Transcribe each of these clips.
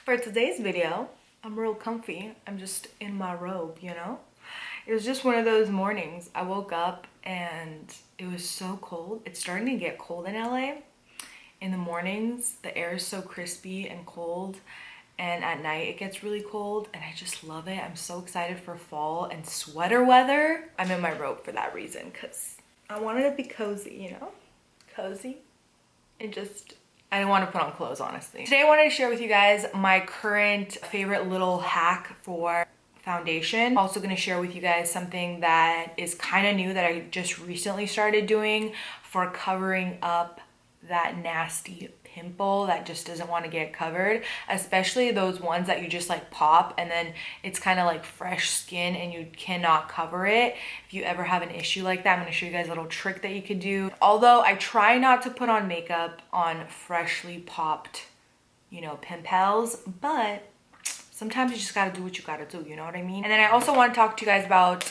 For today's video, I'm real comfy. I'm just in my robe, you know? It was just one of those mornings. I woke up and it was so cold. It's starting to get cold in LA. In the mornings, the air is so crispy and cold, and at night it gets really cold, and I just love it. I'm so excited for fall and sweater weather. I'm in my robe for that reason, because I wanted to be cozy, you know? Cozy. And just, I didn't want to put on clothes, honestly. Today I wanted to share with you guys my current favorite little hack for foundation. Also going to share with you guys something that is kind of new that I just recently started doing for covering up that nasty pimple that just doesn't want to get covered, especially those ones that you just like pop and then it's kind of like fresh skin and you cannot cover it. If you ever have an issue like that, I'm going to show you guys a little trick that you could do. Although I try not to put on makeup on freshly popped, you know, pimples, but sometimes you just got to do what you got to do, you know what I mean? And then I also want to talk to you guys about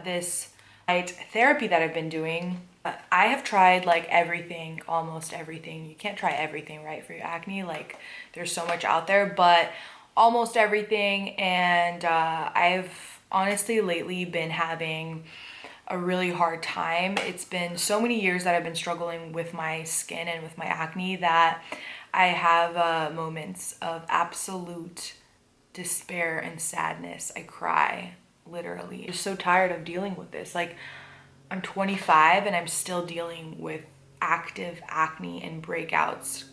this light therapy that I've been doing. I have tried like everything, almost everything. You can't try everything, right, for your acne. Like there's so much out there, but almost everything. And I've honestly lately been having a really hard time. It's been so many years that I've been struggling with my skin and with my acne that I have moments of absolute despair and sadness. I cry, literally. I'm just so tired of dealing with this. Like, I'm 25 and I'm still dealing with active acne and breakouts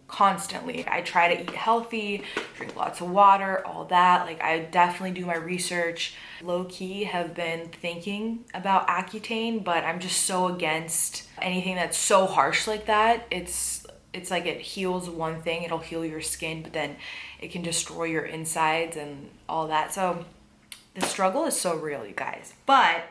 constantly. I try to eat healthy, drink lots of water, all that. Like, I definitely do my research. Low-key have been thinking about Accutane, but I'm just so against anything that's so harsh like that. It's like it heals one thing, it'll heal your skin, but then it can destroy your insides and all that. So the struggle is so real, you guys. But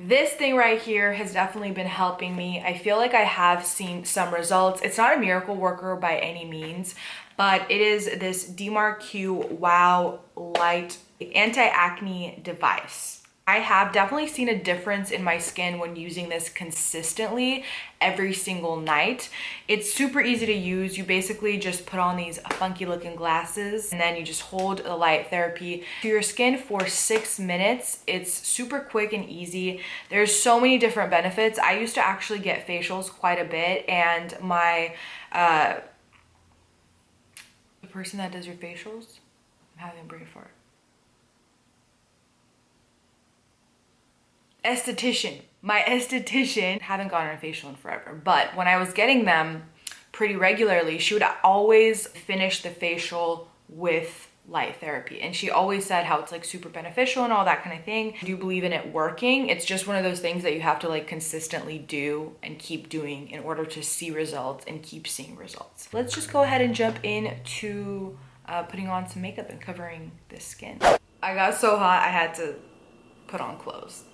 this thing right here has definitely been helping me. I feel like I have seen some results. It's not a miracle worker by any means, but it is this DemarkQ Wow Light Anti-Acne Device. I have definitely seen a difference in my skin when using this consistently every single night. It's super easy to use. You basically just put on these funky looking glasses and then you just hold the light therapy to your skin for 6 minutes. It's super quick and easy. There's so many different benefits. I used to actually get facials quite a bit, and my the person that does your facials, I'm having a brain fart. My esthetician, haven't gotten a facial in forever, but when I was getting them pretty regularly, she would always finish the facial with light therapy, and she always said how it's like super beneficial and all that kind of thing. I do believe in it working. It's just one of those things that you have to like consistently do and keep doing in order to see results and keep seeing results. Let's just go ahead and jump into putting on some makeup and covering this skin. I got so hot I had to put on clothes.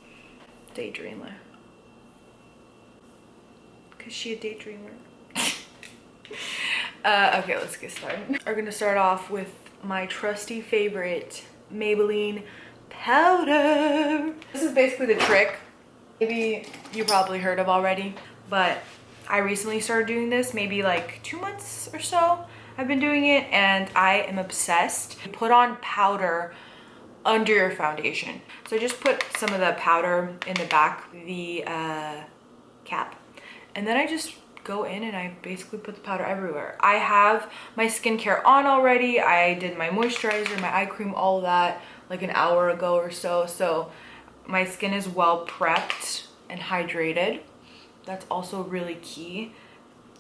Daydreamer. Cause she a daydreamer. Okay, let's get started. We're gonna start off with my trusty favorite Maybelline powder. This is basically the trick. Maybe you probably heard of already, but I recently started doing this, maybe like 2 months or so. I've been doing it and I am obsessed. Put on powder under your foundation. So I just put some of the powder in the back, the cap, and then I just go in and I basically put the powder everywhere. I have my skincare on already. I did my moisturizer, my eye cream, all of that like an hour ago or so. So my skin is well prepped and hydrated. That's also really key.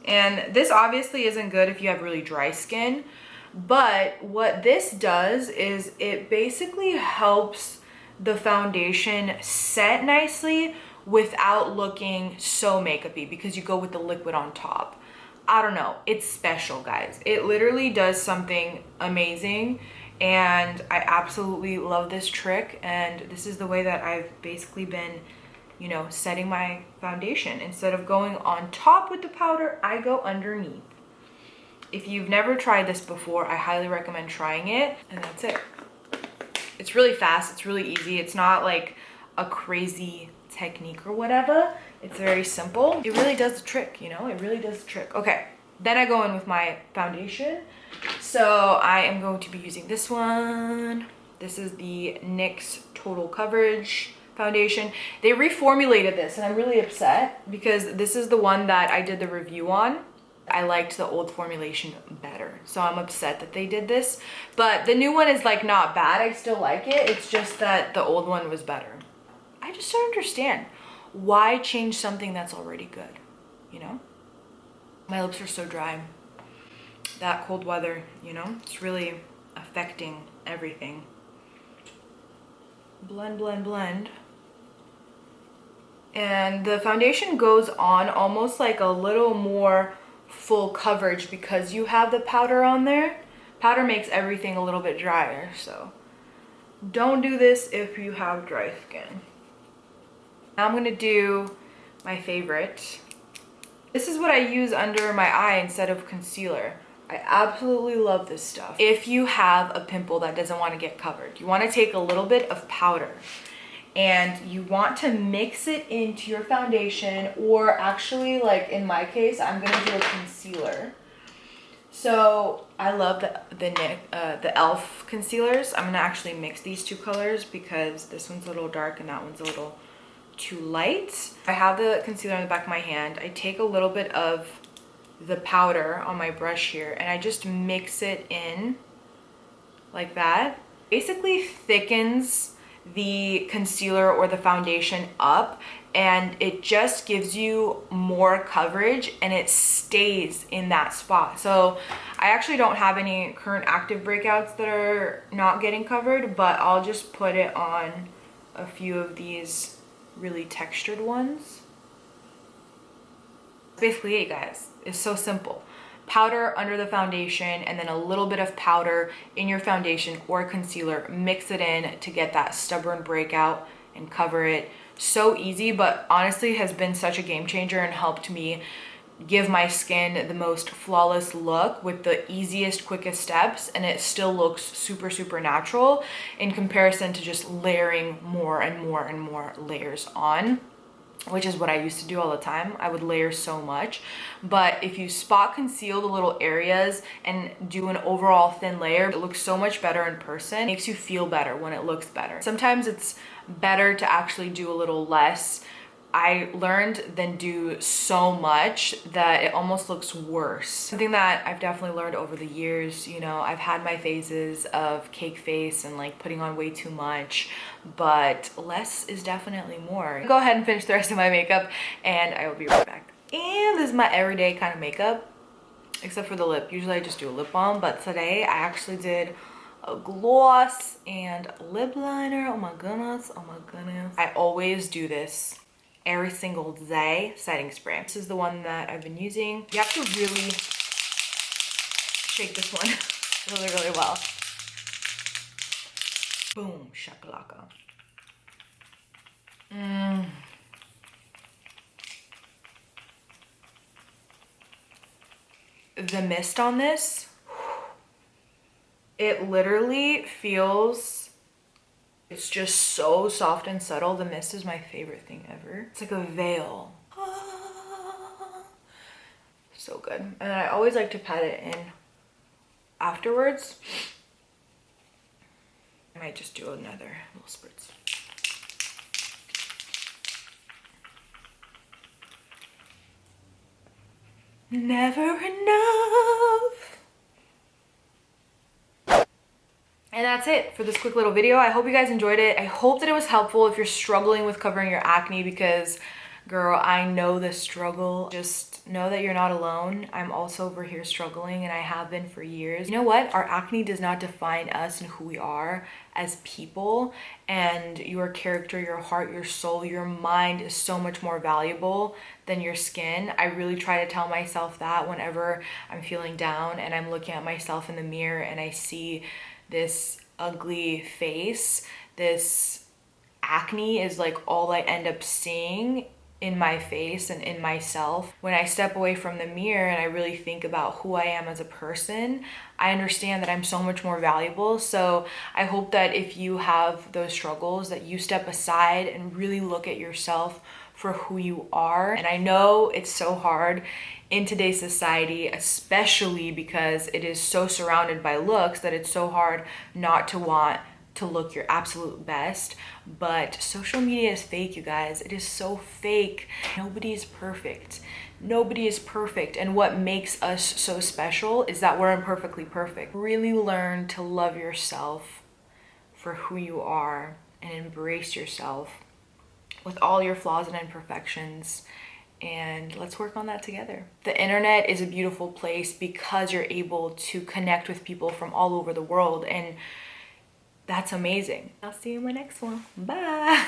And this obviously isn't good if you have really dry skin, but what this does is it basically helps the foundation set nicely without looking so makeup-y because you go with the liquid on top. I don't know, it's special, guys. It literally does something amazing, and I absolutely love this trick, and this is the way that I've basically been, you know, setting my foundation. Instead of going on top with the powder, I go underneath. If you've never tried this before, I highly recommend trying it, and that's it. It's really fast, it's really easy. It's not like a crazy technique or whatever. It's very simple. It really does the trick, you know? It really does the trick. Okay, Then I go in with my foundation. So I am going to be using this one. This is the NYX Total Coverage foundation. They reformulated this and I'm really upset because this is the one that I did the review on. I liked the old formulation better, so I'm upset that they did this. But the new one is like not bad. I still like it. It's just that the old one was better. I just don't understand why change something that's already good, you know? My lips are so dry. That cold weather, you know, it's really affecting everything. Blend, blend, blend. And the foundation goes on almost like a little more full coverage because you have the powder on there. Powder makes everything a little bit drier, so don't do this if you have dry skin. Now I'm gonna do my favorite. This is what I use under my eye instead of concealer. I absolutely love this stuff. If you have a pimple that doesn't want to get covered, you want to take a little bit of powder and you want to mix it into your foundation, or actually, like in my case, I'm gonna do a concealer. So I love the e.l.f. concealers. I'm gonna actually mix these two colors because this one's a little dark and that one's a little too light. I have the concealer in the back of my hand. I take a little bit of the powder on my brush here and I just mix it in like that. Basically thickens the concealer or the foundation up, and it just gives you more coverage and it stays in that spot. So I actually don't have any current active breakouts that are not getting covered, but I'll just put it on a few of these really textured ones. Basically it, guys. It's so simple. Powder under the foundation and then a little bit of powder in your foundation or concealer. Mix it in to get that stubborn breakout and cover it. So easy, but honestly has been such a game changer and helped me give my skin the most flawless look with the easiest, quickest steps, and it still looks super, super natural in comparison to just layering more and more and more layers on, which is what I used to do all the time. I would layer so much. But if you spot conceal the little areas and do an overall thin layer, it looks so much better in person. It makes you feel better when it looks better. Sometimes it's better to actually do a little less. I learned than do so much that it almost looks worse. Something that I've definitely learned over the years, you know, I've had my phases of cake face and like putting on way too much, but less is definitely more. Go ahead and finish the rest of my makeup and I will be right back. And this is my everyday kind of makeup, except for the lip. Usually I just do a lip balm, but today I actually did a gloss and lip liner. Oh my goodness, oh my goodness. I always do this every single day. Setting spray. This is the one that I've been using. You have to really shake this one really, really well. Boom, shakalaka. The mist on this, it literally feels, it's just so soft and subtle. The mist is my favorite thing ever. It's like a veil. So good. And I always like to pat it in afterwards. I might just do another little spritz. Never enough. And that's it for this quick little video. I hope you guys enjoyed it. I hope that it was helpful if you're struggling with covering your acne, because girl, I know the struggle. Just know that you're not alone. I'm also over here struggling, and I have been for years. You know what? Our acne does not define us and who we are as people, and your character, your heart, your soul, your mind is so much more valuable than your skin. I really try to tell myself that whenever I'm feeling down and I'm looking at myself in the mirror and I see this ugly face, this acne is like all I end up seeing in my face and in myself. When I step away from the mirror and I really think about who I am as a person, I understand that I'm so much more valuable. So I hope that if you have those struggles, that you step aside and really look at yourself for who you are. And I know it's so hard in today's society, especially because it is so surrounded by looks, that it's so hard not to want to look your absolute best. But social media is fake, you guys. It is so fake. Nobody is perfect. Nobody is perfect. And what makes us so special is that we're imperfectly perfect. Really learn to love yourself for who you are and embrace yourself with all your flaws and imperfections. And let's work on that together. The internet is a beautiful place because you're able to connect with people from all over the world, and that's amazing. I'll see you in my next one. Bye.